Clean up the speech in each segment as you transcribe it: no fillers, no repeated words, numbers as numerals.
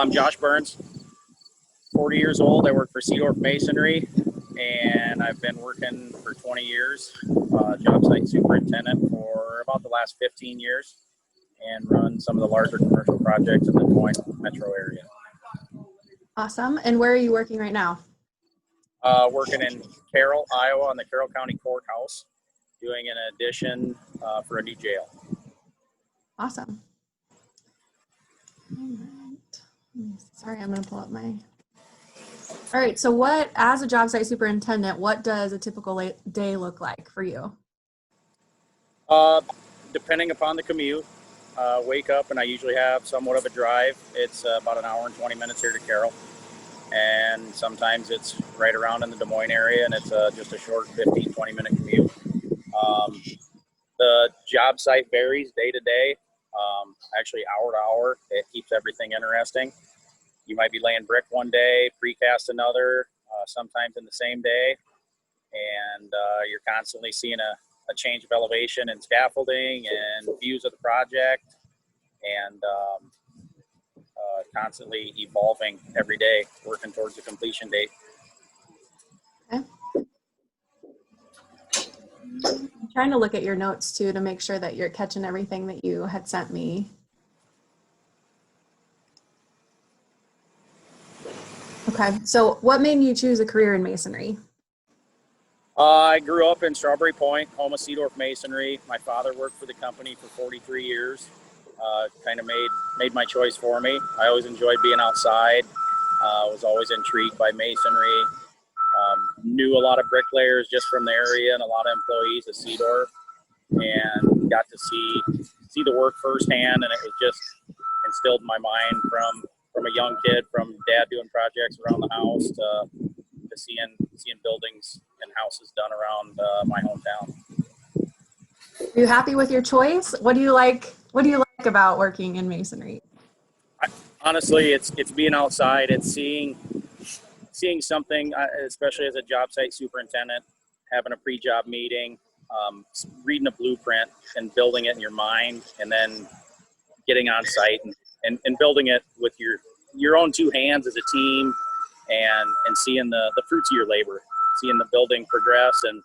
I'm Josh Burns, 40 years old. I work for Seedorff Masonry, and I've been working for 20 years, job site superintendent for about the last 15 years, and run some of the larger commercial projects in the Des Moines metro area. Awesome. And where are you working right now? Working in Carroll, Iowa, on the Carroll County Courthouse, doing an addition for a new jail. Awesome. All right. Sorry, I'm going to pull up my... All right. So as a job site superintendent, what does a typical day look like for you? Depending upon the commute, wake up and I usually have somewhat of a drive. It's about an hour and 20 minutes here to Carroll. And sometimes it's right around in the Des Moines area, and it's just a short 15, 20-minute commute. The job site varies day to day, actually hour to hour. It keeps everything interesting. You might be laying brick one day, precast another, sometimes in the same day, and you're constantly seeing a change of elevation and scaffolding and views of the project, and constantly evolving every day, working towards the completion date. Okay. I'm trying to look at your notes too to make sure that you're catching everything that you had sent me. Okay, so what made you choose a career in masonry? I grew up in Strawberry Point, home of Seedorff Masonry. My father worked for the company for 43 years. Kind of made my choice for me. I always enjoyed being outside. Was always intrigued by masonry. Knew a lot of bricklayers just from the area and a lot of employees at Seedorff, and got to see the work firsthand. And it was just instilled in my mind from a young kid, from dad doing projects around the house to seeing buildings and houses done around my hometown. Are you happy with your choice? What do you like about working in masonry? Honestly, it's being outside. It's seeing something, especially as a job site superintendent, having a pre-job meeting, reading a blueprint and building it in your mind, and then getting on site and building it with your own two hands as a team, and seeing the fruits of your labor, seeing the building progress and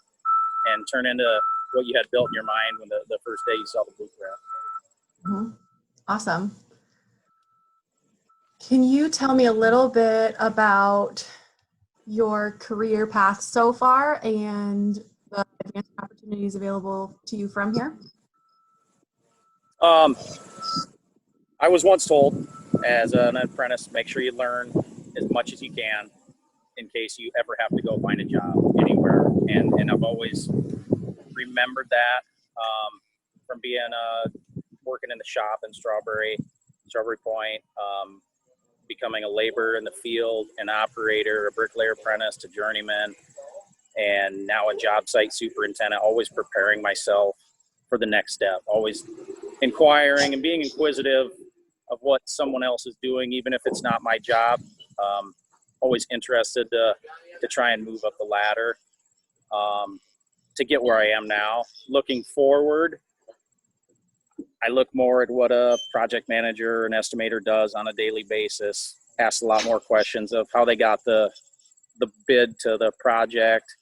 turn into what you had built in your mind when the first day you saw the blueprint. Mm-hmm. Awesome. Can you tell me a little bit about your career path so far and the advanced opportunities available to you from here? I was once told as an apprentice, make sure you learn as much as you can in case you ever have to go find a job anywhere. And I've always remembered that from being working in the shop in Strawberry Point, becoming a laborer in the field, an operator, a bricklayer apprentice to journeyman, and now a job site superintendent, always preparing myself for the next step, always inquiring and being inquisitive of what someone else is doing, even if it's not my job. Always interested to try and move up the ladder to get where I am now. Looking forward, I look more at what a project manager or an estimator does on a daily basis, ask a lot more questions of how they got the bid to the project,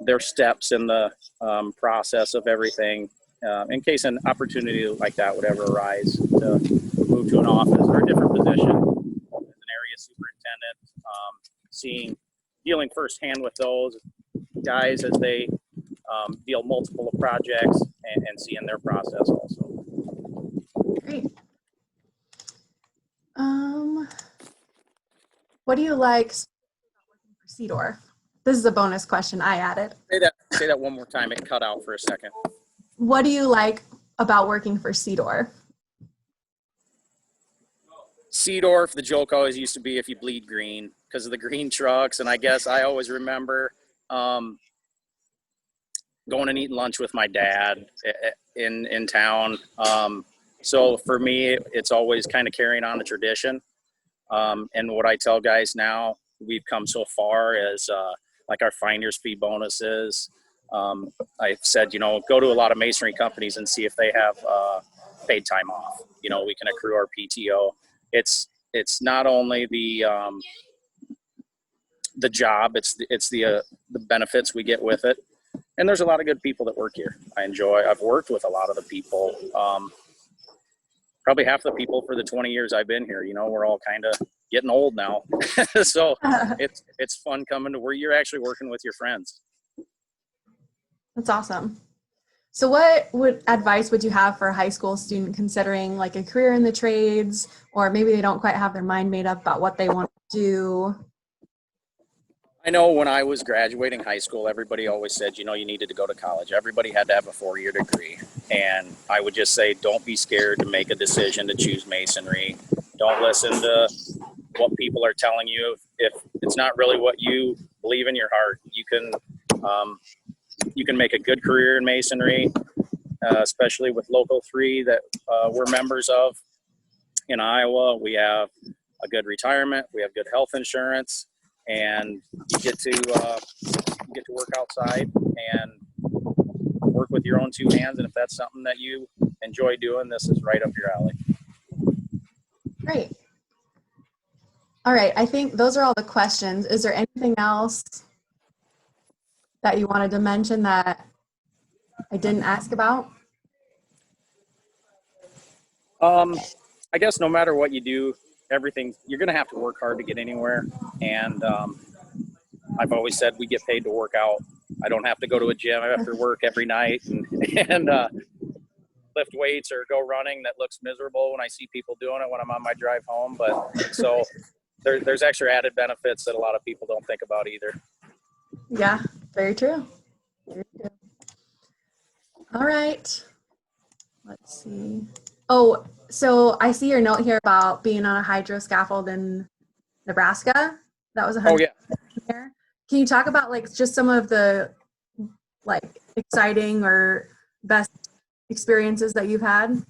their steps in the process of everything, in case an opportunity like that would ever arise to move to an office or a different position as an area superintendent, dealing firsthand with those guys as they deal multiple projects and seeing their process also. Great. What do you like about working for Seedorff? This is a bonus question I added. Say that one more time. It cut out for a second. What do you like about working for Seedorff? Seedorff, the joke always used to be if you bleed green because of the green trucks. And I guess I always remember going and eating lunch with my dad in town. So for me, it's always kind of carrying on the tradition. And what I tell guys now, we've come so far as like our finder's fee bonuses. I've said, go to a lot of masonry companies and see if they have paid time off. We can accrue our PTO. It's it's not only the job, it's the benefits we get with it. And there's a lot of good people that work here. I've worked with a lot of the people, probably half the people for the 20 years I've been here. We're all kind of getting old now. So it's fun coming to where you're actually working with your friends. That's awesome. So what advice would you have for a high school student considering like a career in the trades, or maybe they don't quite have their mind made up about what they want to do? I know when I was graduating high school, everybody always said, you needed to go to college. Everybody had to have a 4-year degree. And I would just say, don't be scared to make a decision to choose masonry. Don't listen to what people are telling you. If it's not really what you believe in your heart, you can make a good career in masonry, especially with Local 3 that we're members of in Iowa. We have a good retirement. We have good health insurance. And you get to work outside and work with your own 2 hands. And if that's something that you enjoy doing, this is right up your alley. Great. All right. I think those are all the questions. Is there anything else that you wanted to mention that I didn't ask about? I guess no matter what you do, you're going to have to work hard to get anywhere. And I've always said we get paid to work out. I don't have to go to a gym after work every night and lift weights or go running. That looks miserable when I see people doing it when I'm on my drive home. But so there's extra added benefits that a lot of people don't think about either. Yeah, very true. Very true. All right. Let's see. Oh, so I see your note here about being on a hydro scaffold in Nebraska. That was 100 there. Can you talk about like just some of the like exciting or best experiences that you've had?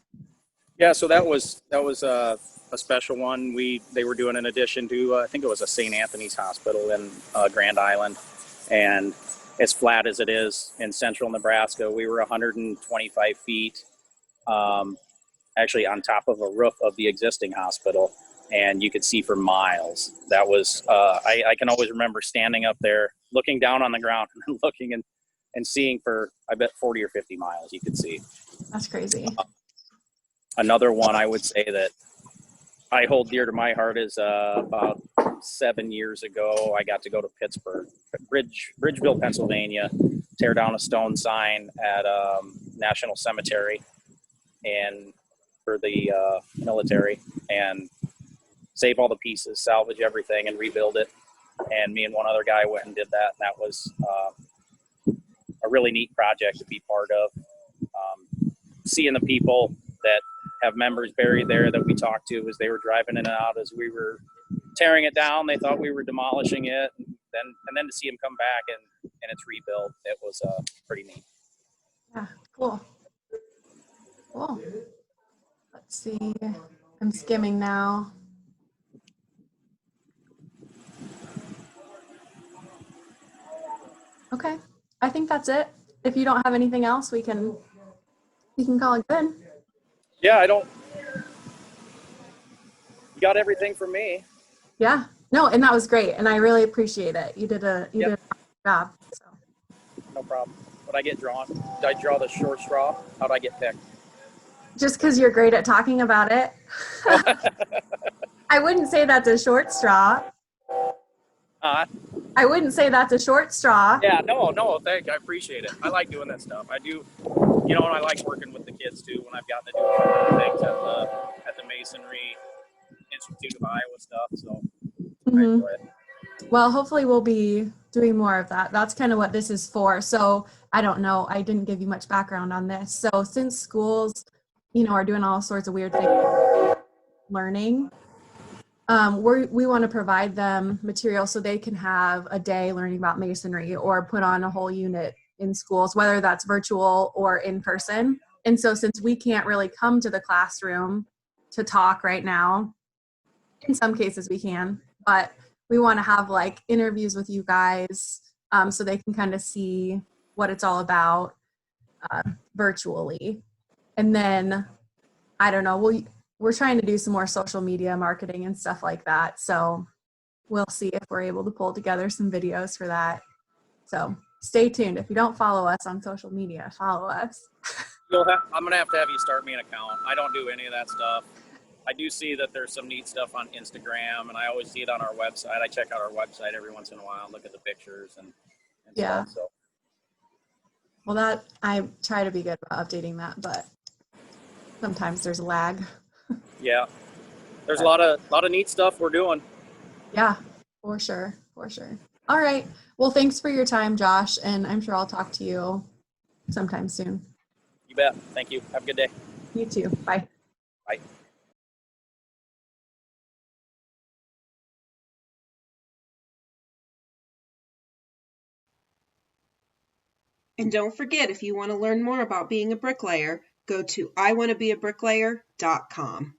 Yeah, so that was a special one. They were doing in addition to I think it was a St. Anthony's Hospital in Grand Island, and as flat as it is in central Nebraska, we were 125 feet. Actually on top of a roof of the existing hospital, and you could see for miles. That was, I can always remember standing up there, looking down on the ground and looking and seeing for, I bet 40 or 50 miles you could see. That's crazy. Another one I would say that I hold dear to my heart is about 7 years ago, I got to go to Pittsburgh, Bridgeville, Pennsylvania, tear down a stone sign at National Cemetery and for the military, and save all the pieces, salvage everything, and rebuild it. And me and one other guy went and did that. And that was a really neat project to be part of. Seeing the people that have members buried there that we talked to as they were driving in and out as we were tearing it down, they thought we were demolishing it. And then to see them come back and it's rebuilt, it was pretty neat. Yeah, cool. Cool. Let's see. I'm skimming now. Okay. I think that's it. If you don't have anything else, we can call it good. Yeah, you got everything from me. Yeah. No, and that was great. And I really appreciate it. You did a good job. So. No problem. Would I get drawn? Did I draw the short straw? How'd I get picked? Just because you're great at talking about it. I wouldn't say that's a short straw. I wouldn't say that's a short straw. Yeah, no, thank you. I appreciate it. I like doing that stuff. I do, and I like working with the kids too when I've gotten to do things at the Masonry Institute of Iowa stuff. So I enjoy it. Well, hopefully we'll be doing more of that. That's kind of what this is for. So I don't know. I didn't give you much background on this. So since schools, are doing all sorts of weird things, learning, we want to provide them material so they can have a day learning about masonry or put on a whole unit in schools, whether that's virtual or in person. And so since we can't really come to the classroom to talk right now, in some cases we can, but we want to have like interviews with you guys so they can kind of see what it's all about virtually. And then, I don't know, we're trying to do some more social media marketing and stuff like that. So we'll see if we're able to pull together some videos for that. So stay tuned. If you don't follow us on social media, follow us. I'm gonna have to have you start me an account. I don't do any of that stuff. I do see that there's some neat stuff on Instagram, and I always see it on our website. I check out our website every once in a while, look at the pictures and Yeah. stuff. So. Well, that I try to be good about updating that, but sometimes there's a lag. Yeah, there's a lot of neat stuff we're doing. Yeah, for sure, for sure. All right. Well, thanks for your time, Josh, and I'm sure I'll talk to you sometime soon. You bet. Thank you. Have a good day. You too. Bye. Bye. And don't forget, if you want to learn more about being a bricklayer, go to iwannabeabricklayer.com.